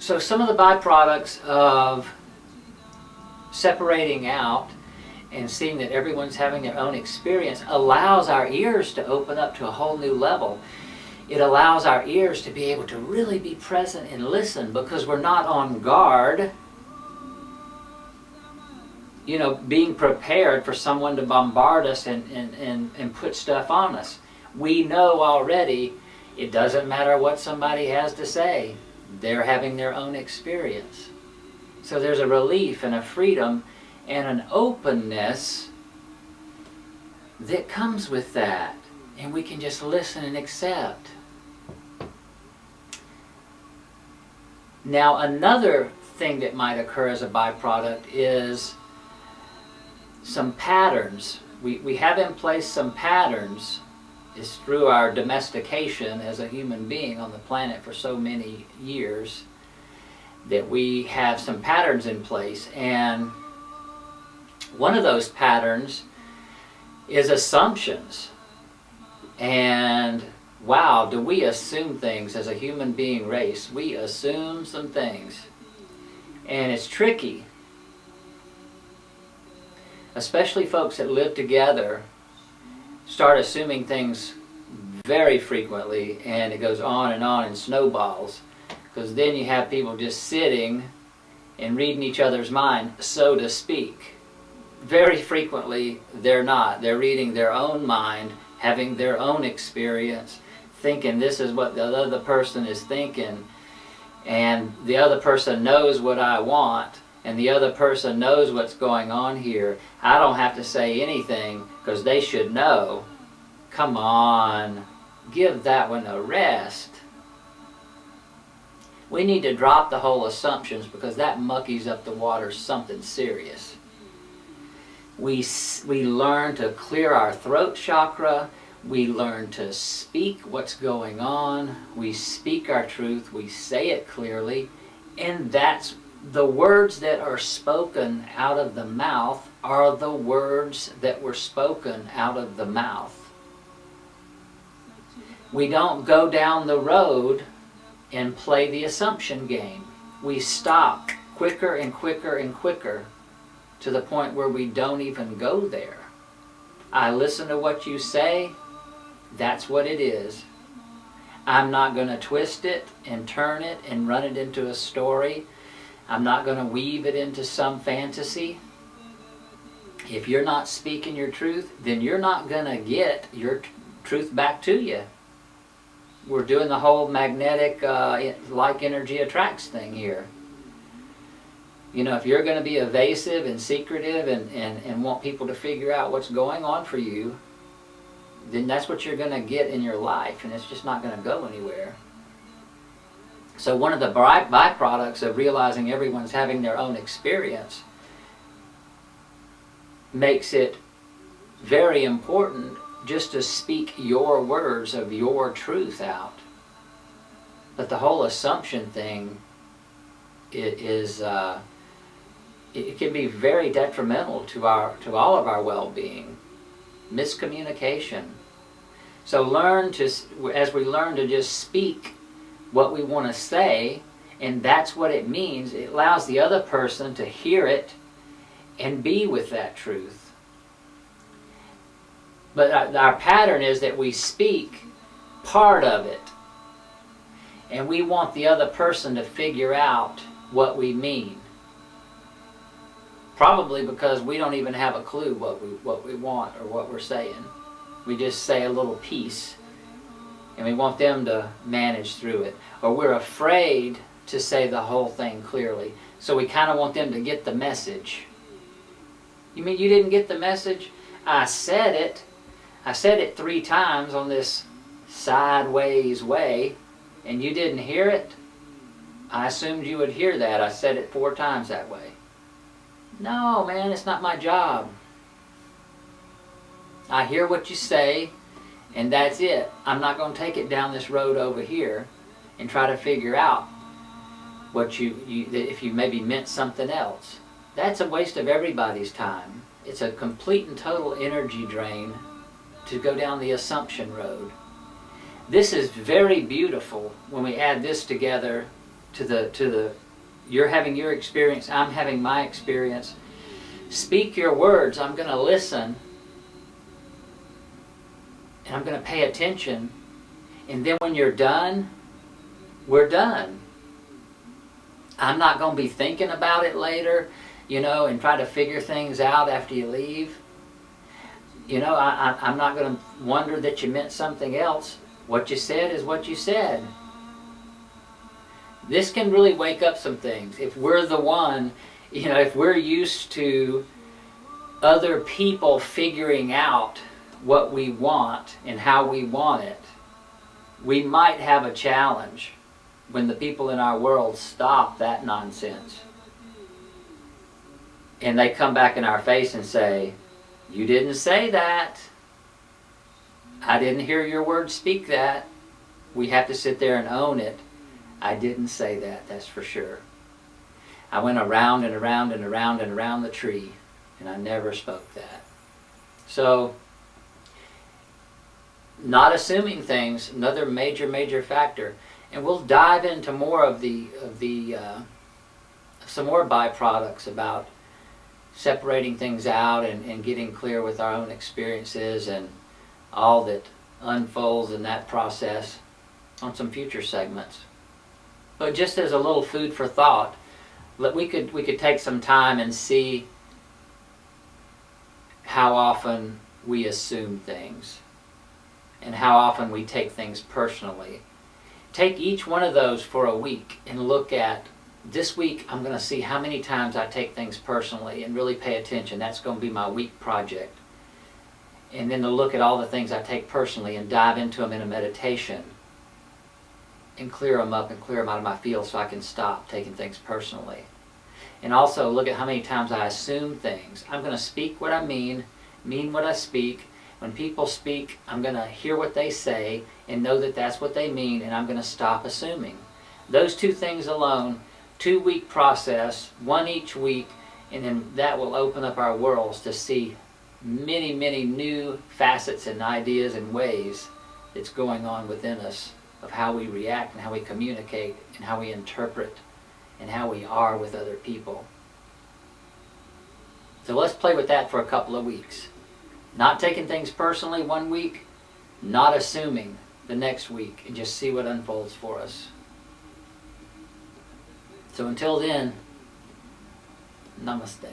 So some of the byproducts of separating out and seeing that everyone's having their own experience allows our ears to open up to a whole new level. It allows our ears to be able to really be present and listen, because we're not on guard, you know, being prepared for someone to bombard us and put stuff on us. We know already it doesn't matter what somebody has to say. They're having their own experience. So there's a relief and a freedom and an openness that comes with that. And we can just listen and accept. Now, another thing that might occur as a byproduct is some patterns. We have in place some patterns. Is through our domestication as a human being on the planet for so many years that we have some patterns in place. And one of those patterns is assumptions. And wow, do we assume things as a human being race. We assume some things. And it's tricky. Especially folks that live together start assuming things very frequently, and it goes on and snowballs. Because then you have people just sitting and reading each other's mind, so to speak. Very frequently they're not. They're reading their own mind, having their own experience, thinking this is what the other person is thinking, and the other person knows what I want, and the other person knows what's going on here. I don't have to say anything because they should know. Come on, give that one a rest. We need to drop the whole assumptions, because that muckies up the water something serious. We learn to clear our throat chakra. We learn to speak what's going on. We speak our truth. We say it clearly. And that's the words that are spoken out of the mouth are the words that were spoken out of the mouth. We don't go down the road and play the assumption game. We stop quicker and quicker and quicker to the point where we don't even go there. I listen to what you say, that's what it is. I'm not going to twist it and turn it and run it into a story. I'm not going to weave it into some fantasy. If you're not speaking your truth, then you're not going to get your truth back to you. We're doing the whole magnetic like energy attracts thing here. You know, if you're going to be evasive and secretive and want people to figure out what's going on for you, then that's what you're going to get in your life, and it's just not going to go anywhere. So one of the byproducts of realizing everyone's having their own experience makes it very important just to speak your words of your truth out. But the whole assumption thing it can be very detrimental to all of our well-being. Miscommunication. So as we learn to just speak what we want to say, and that's what it means, it allows the other person to hear it and be with that truth. But our pattern is that we speak part of it, and we want the other person to figure out what we mean. Probably because we don't even have a clue what we want or what we're saying. We just say a little piece, and we want them to manage through it. Or we're afraid to say the whole thing clearly, so we kind of want them to get the message. You mean you didn't get the message? I said it. I said it 3 times on this sideways way, and you didn't hear it? I assumed you would hear that. I said it 4 times that way. No, man, it's not my job. I hear what you say, and that's it. I'm not going to take it down this road over here and try to figure out what if you maybe meant something else. That's a waste of everybody's time. It's a complete and total energy drain to go down the assumption road. This is very beautiful when we add this together you're having your experience, I'm having my experience. Speak your words, I'm going to listen, and I'm going to pay attention, and then when you're done, we're done. I'm not going to be thinking about it later, and try to figure things out after you leave. I'm not going to wonder that you meant something else. What you said is what you said. This can really wake up some things. If we're the one, if we're used to other people figuring out what we want and how we want it, we might have a challenge when the people in our world stop that nonsense. And they come back in our face and say, "You didn't say that. I didn't hear your words speak that." We have to sit there and own it. I didn't say that, that's for sure. I went around and around and around and around the tree, and I never spoke that. So, not assuming things, another major factor. And we'll dive into more of some more byproducts about separating things out and getting clear with our own experiences and all that unfolds in that process on some future segments. But just as a little food for thought, we could take some time and see how often we assume things and how often we take things personally. Take each one of those for a week and look at, this week I'm going to see how many times I take things personally and really pay attention. That's going to be my week project. And then to look at all the things I take personally and dive into them in a meditation and clear them up and clear them out of my field so I can stop taking things personally. And also look at how many times I assume things. I'm going to speak what I mean what I speak. When people speak, I'm going to hear what they say and know that that's what they mean, and I'm going to stop assuming. Those two things alone, 2-week process, one each week, and then that will open up our worlds to see many new facets and ideas and ways that's going on within us of how we react and how we communicate and how we interpret and how we are with other people. So let's play with that for a couple of weeks. Not taking things personally 1 week, not assuming the next week, and just see what unfolds for us. So until then, namaste.